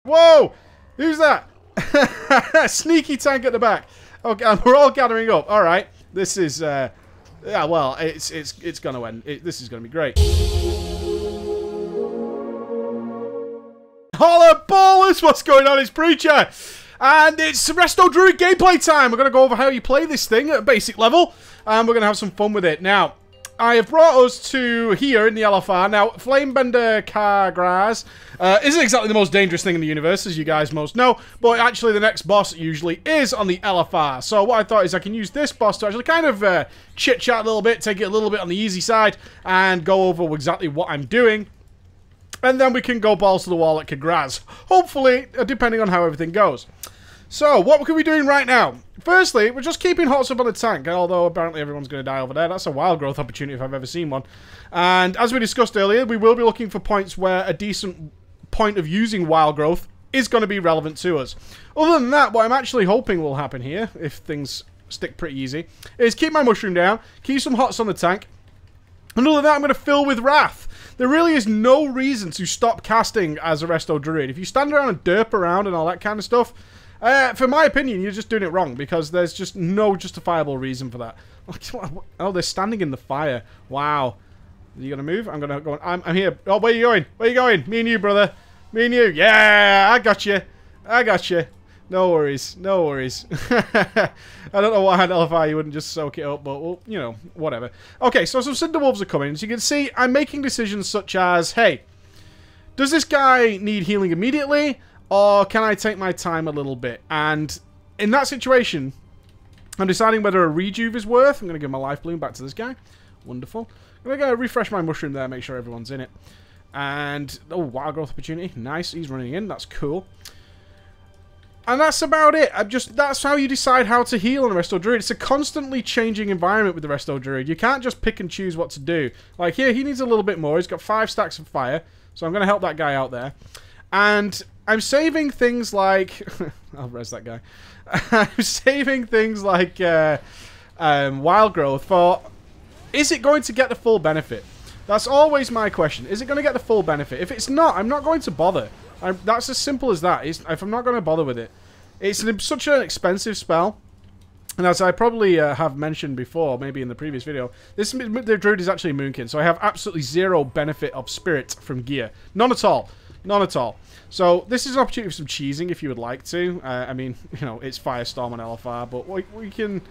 Whoa! Who's that? Sneaky tank at the back. Okay, and we're all gathering up. All right. This is, yeah, well, it's going to end. This is going to be great. Holla ballers! What's going on? It's Preacher. And it's Resto Druid gameplay time. We're going to go over how you play this thing at a basic level. And we're going to have some fun with it. Now, I have brought us to here in the LFR. Now, Flamebender Kargraz isn't exactly the most dangerous thing in the universe, as you guys most know. But actually, the next boss usually is on the LFR. So what I thought is I can use this boss to actually kind of chit-chat a little bit, take it a little bit on the easy side, and go over exactly what I'm doing. And then we can go balls to the wall at Kargraz. Hopefully, depending on how everything goes. So, what can we be doing right now? Firstly, we're just keeping Hots up on the tank, although apparently everyone's going to die over there. That's a wild growth opportunity if I've ever seen one. And as we discussed earlier, we will be looking for points where a decent point of using wild growth is going to be relevant to us. Other than that, what I'm actually hoping will happen here, if things stick pretty easy, is keep my mushroom down, keep some Hots on the tank, and other than that, I'm going to fill with Wrath. There really is no reason to stop casting as a Resto Druid. If you stand around and derp around and all that kind of stuff, for my opinion, you're just doing it wrong, because there's just no justifiable reason for that. Oh, they're standing in the fire. Wow. Are you going to move? I'm going to go. I'm here. Oh, where are you going? Where are you going? Me and you, brother. Me and you. Yeah, I got you. I got you. No worries. No worries. I don't know why I had LFI. You wouldn't just soak it up, but, well, you know, whatever. Okay, so some Cinder Wolves are coming. As you can see, I'm making decisions such as, hey, does this guy need healing immediately? Or can I take my time a little bit? And in that situation, I'm deciding whether a rejuve is worth. I'm going to give my life bloom back to this guy. Wonderful. I'm going to go refresh my mushroom there, make sure everyone's in it. And, oh, wild growth opportunity. Nice. He's running in. That's cool. And that's about it. That's how you decide how to heal on the Resto Druid. It's a constantly changing environment with the Resto Druid. You can't just pick and choose what to do. Like here, he needs a little bit more. He's got 5 stacks of fire. So I'm going to help that guy out there. And I'm saving things like... I'll res that guy. I'm saving things like wild growth for... Is it going to get the full benefit? That's always my question. Is it going to get the full benefit? If it's not, I'm not going to bother. That's as simple as that. If I'm not going to bother with it. It's such an expensive spell. And as I probably have mentioned before, maybe in the previous video, the Druid is actually Moonkin. So I have absolutely zero benefit of Spirit from gear. None at all. None at all. So this is an opportunity for some cheesing if you would like to. I mean, you know, it's Firestorm on LFR, but we can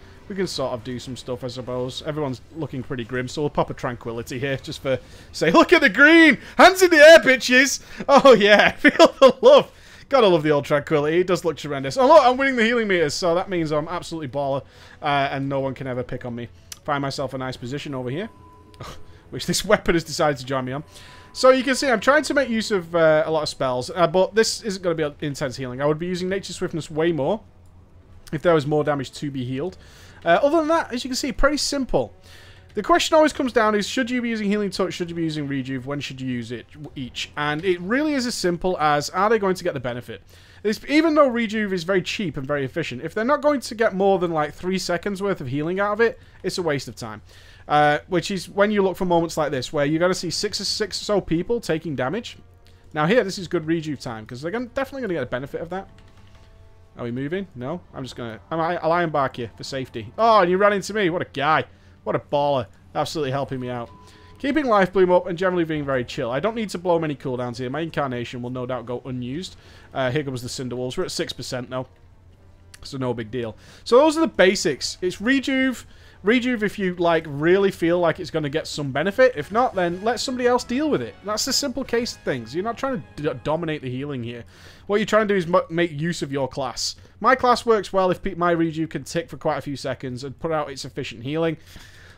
sort of do some stuff, I suppose. Everyone's looking pretty grim, so we'll pop a Tranquility here just for say, look at the green! Hands in the air, bitches! Oh yeah, feel the love. Gotta love the old Tranquility. It does look tremendous. Oh look, I'm winning the healing meters, so that means I'm absolutely baller, and no one can ever pick on me. Find myself a nice position over here, which this weapon has decided to join me on. So you can see I'm trying to make use of a lot of spells, but this isn't going to be intense healing. I would be using Nature's Swiftness way more if there was more damage to be healed. Other than that, as you can see, pretty simple. The question always comes down is, should you be using Healing Touch, should you be using Rejuve, when should you use it each? And it really is as simple as, are they going to get the benefit? Even though Rejuve is very cheap and very efficient, if they're not going to get more than like 3 seconds worth of healing out of it, it's a waste of time. Which is when you look for moments like this, where you're going to see 6 or so people taking damage. Now here, this is good Rejuve time, because they're definitely going to get a benefit of that. Are we moving? No? I'm just going to... I'll iron bark you for safety. Oh, and you ran into me. What a guy. What a baller. Absolutely helping me out. Keeping life bloom up and generally being very chill. I don't need to blow many cooldowns here. My incarnation will no doubt go unused. Here comes the Cinder Wolves. We're at 6% now. So no big deal. So those are the basics. It's Rejuve. Rejuve if you like really feel like it's going to get some benefit. If not, then let somebody else deal with it. That's the simple case of things. You're not trying to dominate the healing here. What you're trying to do is make use of your class. My class works well if my Rejuve can tick for quite a few seconds and put out its efficient healing.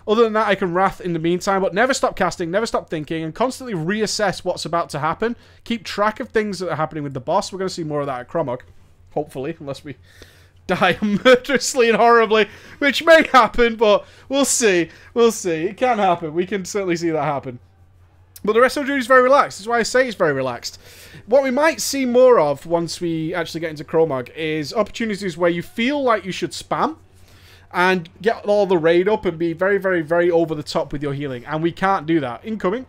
Other than that, I can Wrath in the meantime, but never stop casting, never stop thinking, and constantly reassess what's about to happen. Keep track of things that are happening with the boss. We're going to see more of that at Cromog, hopefully, unless we die murderously and horribly, which may happen, but we'll see. We'll see. It can happen. We can certainly see that happen. But the Resto Druid is very relaxed. That's why I say it's very relaxed. What we might see more of once we actually get into Cromog is opportunities where you feel like you should spam and get all the raid up and be very, very, very over the top with your healing. And we can't do that. Incoming.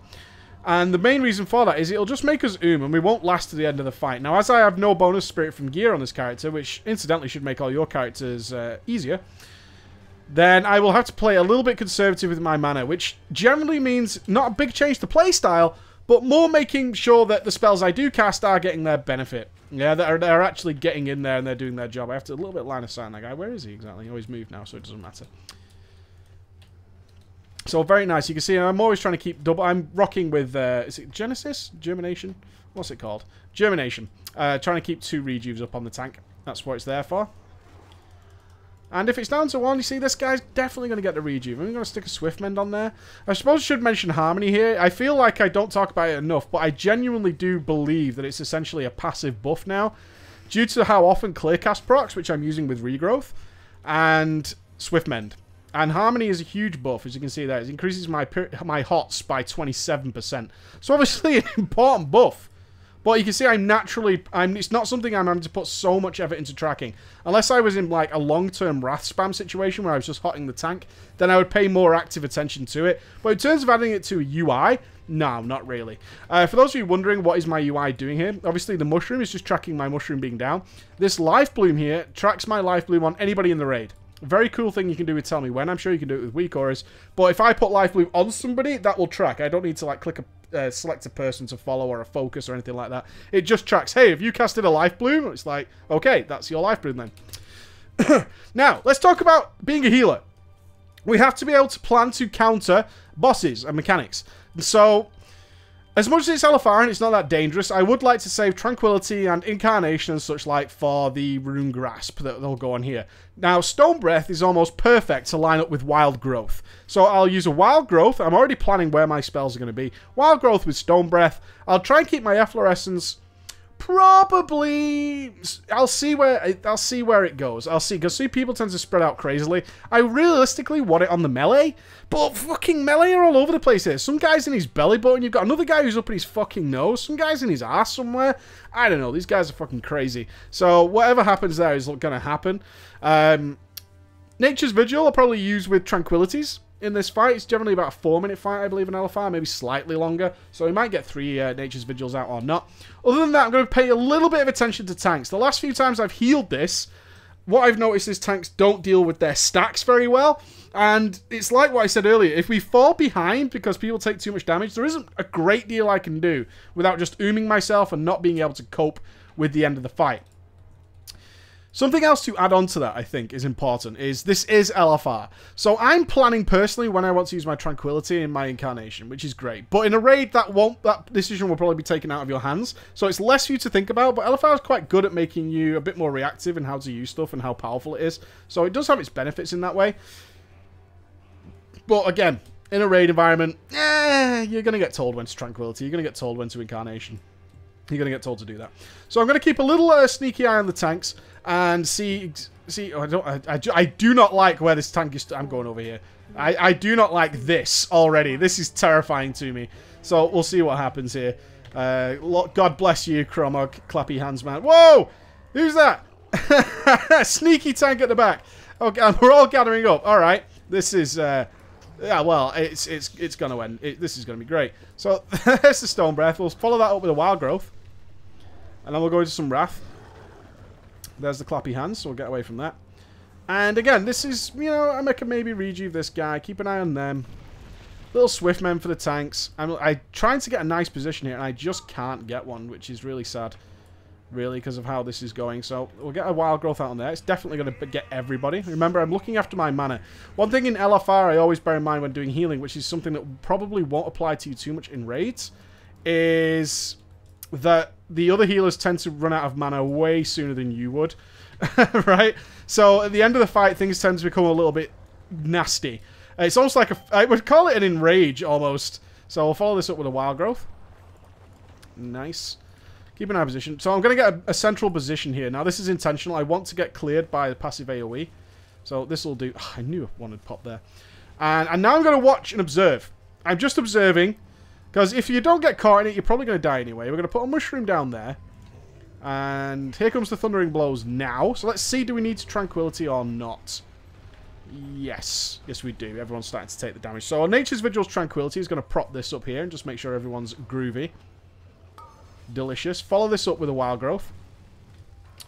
And the main reason for that is it'll just make us and we won't last to the end of the fight. Now, as I have no bonus Spirit from Gear on this character, which incidentally should make all your characters easier, then I will have to play a little bit conservative with my mana, which generally means not a big change to playstyle, but more making sure that the spells I do cast are getting their benefit. Yeah, they're actually getting in there and they're doing their job. I have to a little bit line of sight on that guy. Where is he exactly? Oh, he's moved now, so it doesn't matter. So very nice. You can see I'm always trying to keep double. I'm rocking with, is it Genesis? Germination? What's it called? Germination. Trying to keep 2 rejuves up on the tank. That's what it's there for. And if it's down to 1, you see this guy's definitely going to get the rejuve. I'm going to stick a Swiftmend on there. I suppose I should mention Harmony here. I feel like I don't talk about it enough, but I genuinely do believe that it's essentially a passive buff now, due to how often Clearcast procs, which I'm using with Regrowth, and Swiftmend. And Harmony is a huge buff, as you can see there. It increases my HOTS by 27%. So obviously an important buff. But you can see it's not something I'm having to put so much effort into tracking. Unless I was in like a long-term Wrath spam situation where I was just hotting the tank, then I would pay more active attention to it. But in terms of adding it to a UI, no, not really. For those of you wondering what is my UI doing here, obviously the mushroom is just tracking my mushroom being down. This life bloom here tracks my life bloom on anybody in the raid. Very cool thing you can do with Tell Me When. I'm sure you can do it with weak auras. But if I put life bloom on somebody, that will track. I don't need to like click select a person to follow or a focus or anything like that. It just tracks, hey, have you casted a life bloom? It's like, okay, that's your life bloom then. Now, let's talk about being a healer. We have to be able to plan to counter bosses and mechanics. So, as much as it's LFR and it's not that dangerous, I would like to save Tranquility and Incarnation and such like for the Rune Grasp that they'll go on here. Now, Stone Breath is almost perfect to line up with Wild Growth. So I'll use a Wild Growth. I'm already planning where my spells are going to be. Wild Growth with Stone Breath. I'll try and keep my Efflorescence probably... I'll see where it goes. I'll see, because people tend to spread out crazily. I realistically want it on the melee, but fucking melee are all over the place here. Some guy's in his belly button, you've got another guy who's up in his fucking nose, some guy's in his ass somewhere. I don't know, these guys are fucking crazy. So whatever happens there is going to happen. Nature's Vigil I'll probably use with Tranquilities. In this fight, it's generally about a 4-minute fight, I believe, in LFR, maybe slightly longer. So we might get 3 Nature's Vigils out or not. Other than that, I'm going to pay a little bit of attention to tanks. The last few times I've healed this, what I've noticed is tanks don't deal with their stacks very well. And it's like what I said earlier, if we fall behind because people take too much damage, there isn't a great deal I can do without just ooming myself and not being able to cope with the end of the fight. Something else to add on to that, I think, is important, is this is LFR. So I'm planning personally when I want to use my Tranquility and my Incarnation, which is great. But in a raid, that decision will probably be taken out of your hands. So it's less for you to think about, but LFR is quite good at making you a bit more reactive in how to use stuff and how powerful it is. So it does have its benefits in that way. But again, in a raid environment, you're going to get told when to Tranquility, you're going to get told when to Incarnation. You're going to get told to do that. So I'm going to keep a little sneaky eye on the tanks and see. Oh, I do not like where this tank is. I'm going over here. I do not like this already. This is terrifying to me. So we'll see what happens here. God bless you, Cromog. Clappy hands, man. Whoa! Who's that? Sneaky tank at the back. Okay, we're all gathering up. All right. This is... yeah, well, it's going to end. This is going to be great. So there's the Stone Breath. We'll follow that up with a Wild Growth. And then we'll go into some Wrath. There's the clappy hands, so we'll get away from that. And again, this is, you know, I can maybe rejuve this guy. Keep an eye on them. Little Swiftmen for the tanks. I'm trying to get a nice position here, and I just can't get one, which is really sad. Really, because of how this is going. So we'll get a Wild Growth out on there. It's definitely going to get everybody. Remember, I'm looking after my mana. One thing in LFR I always bear in mind when doing healing, which is something that probably won't apply to you too much in raids, is that the other healers tend to run out of mana way sooner than you would. Right? So at the end of the fight, things tend to become a little bit nasty. It's almost like I would call it an enrage almost. So we'll follow this up with a Wild Growth. Nice. Keep an eye position. So I'm going to get a central position here. Now, this is intentional. I want to get cleared by the passive AoE. So this will do... Oh, I knew one would pop there. And now I'm going to watch and observe. I'm just observing. Because if you don't get caught in it, you're probably going to die anyway. We're going to put a mushroom down there. And here comes the Thundering Blows now. So let's see, do we need Tranquility or not? Yes. Yes, we do. Everyone's starting to take the damage. So Nature's Vigil's Tranquility is going to prop this up here and just make sure everyone's groovy. Delicious. Follow this up with a Wild Growth.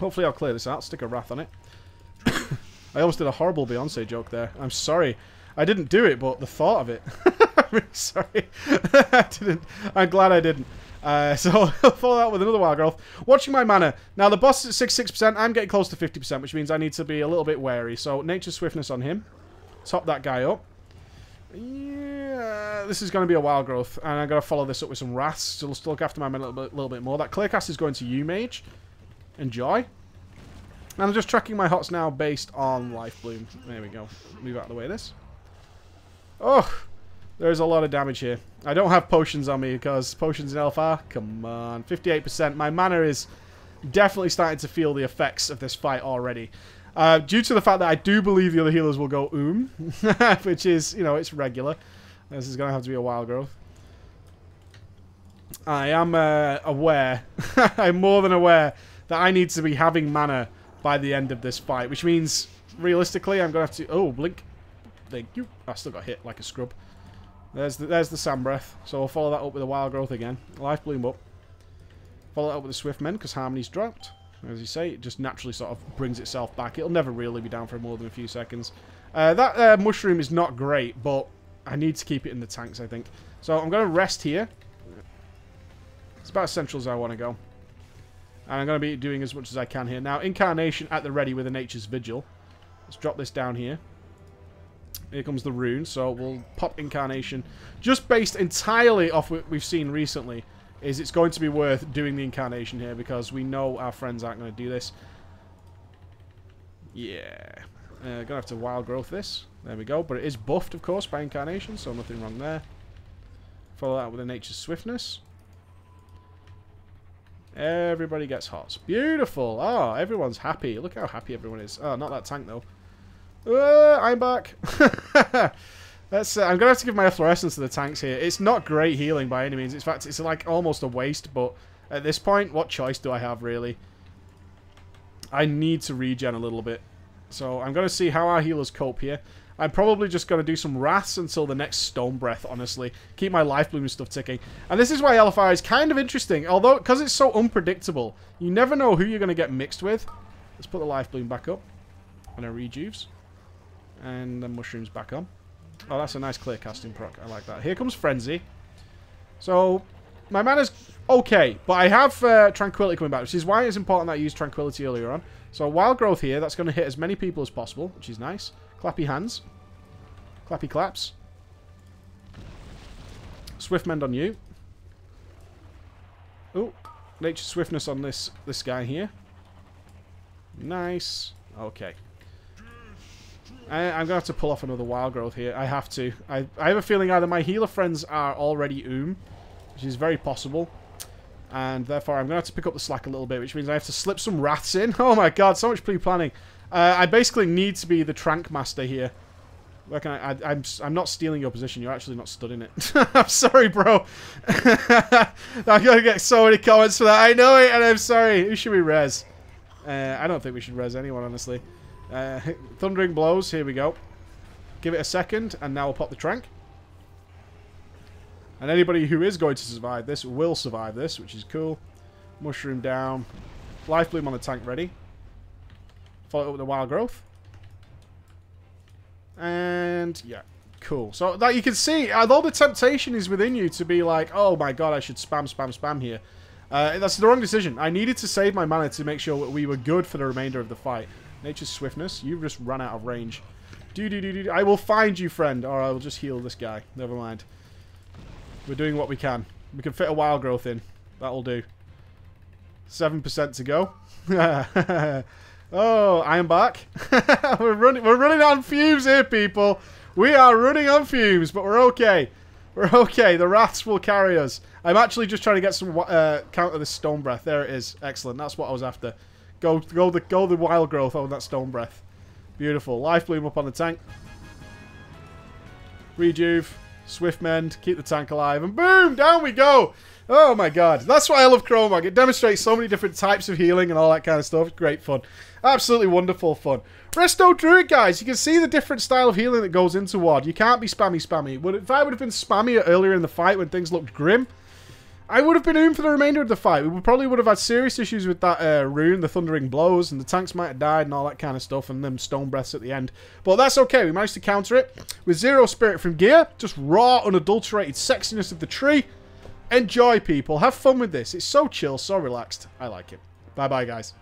Hopefully I'll clear this out. Stick a Wrath on it. I almost did a horrible Beyonce joke there. I'm sorry. I didn't do it, but the thought of it. I'm really sorry. I didn't. I'm glad I didn't. So I'll follow that with another Wild Growth. Watching my mana. Now the boss is at 66%. I'm getting close to 50%, which means I need to be a little bit wary. So Nature's Swiftness on him. Top that guy up. Yeah, this is going to be a Wild Growth. And I'm going to follow this up with some Wraths. So still look after my mana a little bit more. That Clear Cast is going to you, Mage. Enjoy. And I'm just tracking my hots now based on Life Bloom. There we go. Move out of the way of this. Oh, there's a lot of damage here. I don't have potions on me because potions in LFR, come on. 58%. My mana is definitely starting to feel the effects of this fight already. Due to the fact that I do believe the other healers will go which is, you know, it's regular. This is going to have to be a Wild Growth. I am aware, I'm more than aware that I need to be having mana by the end of this fight, which means realistically I'm going to have to... Oh, blink. Thank you. I still got hit like a scrub. There's the Sand Breath. So I'll follow that up with a Wild Growth again. Life Bloom up. Follow that up with the Swift Men because Harmony's dropped. As you say, it just naturally sort of brings itself back. It'll never really be down for more than a few seconds. That Mushroom is not great, but I need to keep it in the tanks, I think. So I'm going to rest here. It's about as central as I want to go. And I'm going to be doing as much as I can here. Now, Incarnation at the ready with a Nature's Vigil. Let's drop this down here. Here comes the rune, so we'll pop Incarnation. Just based entirely off what we've seen recently, is it's going to be worth doing the Incarnation here because we know our friends aren't going to do this. Yeah. Going to have to Wild Growth this. There we go. But it is buffed, of course, by Incarnation, so nothing wrong there. Follow that with a Nature's Swiftness. Everybody gets hots. Beautiful. Oh, everyone's happy. Look how happy everyone is. Oh, not that tank, though. I'm back. I'm going to have to give my Efflorescence to the tanks here. It's not great healing by any means. In fact, it's like almost a waste, but at this point, what choice do I have, really? I need to regen a little bit. So I'm going to see how our healers cope here. I'm probably just going to do some Wraths until the next Stone Breath, honestly. Keep my Life Bloom and stuff ticking. And this is why LFR is kind of interesting. Although, because it's so unpredictable, you never know who you're going to get mixed with. Let's put the Life Bloom back up. And a Rejuves. And the Mushrooms back on. Oh, that's a nice clear casting proc. I like that. Here comes Frenzy. So, my mana's okay. But I have Tranquility coming back, which is why it's important that I use Tranquility earlier on. So, Wild Growth here. That's going to hit as many people as possible, which is nice. Clappy hands. Clappy claps. Swift Mend on you. Oh, Nature's Swiftness on this guy here. Nice. Okay. I'm going to have to pull off another Wild Growth here. I have to. I have a feeling either my healer friends are already which is very possible. And therefore, I'm going to have to pick up the slack a little bit, which means I have to slip some Wraths in. Oh my god, so much pre-planning. I basically need to be the Trank Master here. Where can I'm not stealing your position. You're actually not studying it. I'm sorry, bro. I'm going to get so many comments for that. I know it, and I'm sorry. Who should we res? I don't think we should res anyone, honestly. Thundering Blows. Here we go. Give it a second, and now we'll pop the Trank. And anybody who is going to survive this will survive this, which is cool. Mushroom down. Life Bloom on the tank ready. Follow it up with the Wild Growth. And, yeah. Cool. So, that you can see, although the temptation is within you to be like, oh my god, I should spam here. That's the wrong decision. I needed to save my mana to make sure that we were good for the remainder of the fight. Nature's Swiftness. You've just run out of range. I will find you, friend. Or I will just heal this guy. Never mind. We're doing what we can. We can fit a Wild Growth in. That'll do. 7% to go. Oh, I am back. We're running on fumes here, people. We are running on fumes, but we're okay. We're okay. The Wraths will carry us. I'm actually just trying to get some counter this Stone Breath. There it is. Excellent. That's what I was after. Go the Wild Growth on that Stone Breath. Beautiful. Life Bloom up on the tank. Rejuve. Swift Mend. Keep the tank alive. And boom! Down we go! Oh my god. That's why I love Chromag. It demonstrates so many different types of healing and all that kind of stuff. Great fun. Absolutely wonderful fun. Resto Druid, guys. You can see the different style of healing that goes into WoD. You can't be spammy. If I would have been spammy earlier in the fight when things looked grim, I would have been in for the remainder of the fight. We probably would have had serious issues with that rune, the Thundering Blows, and the tanks might have died and all that kind of stuff, and them Stone Breaths at the end. But that's okay. We managed to counter it with zero spirit from gear. Just raw, unadulterated sexiness of the tree. Enjoy, people. Have fun with this. It's so chill, so relaxed. I like it. Bye-bye, guys.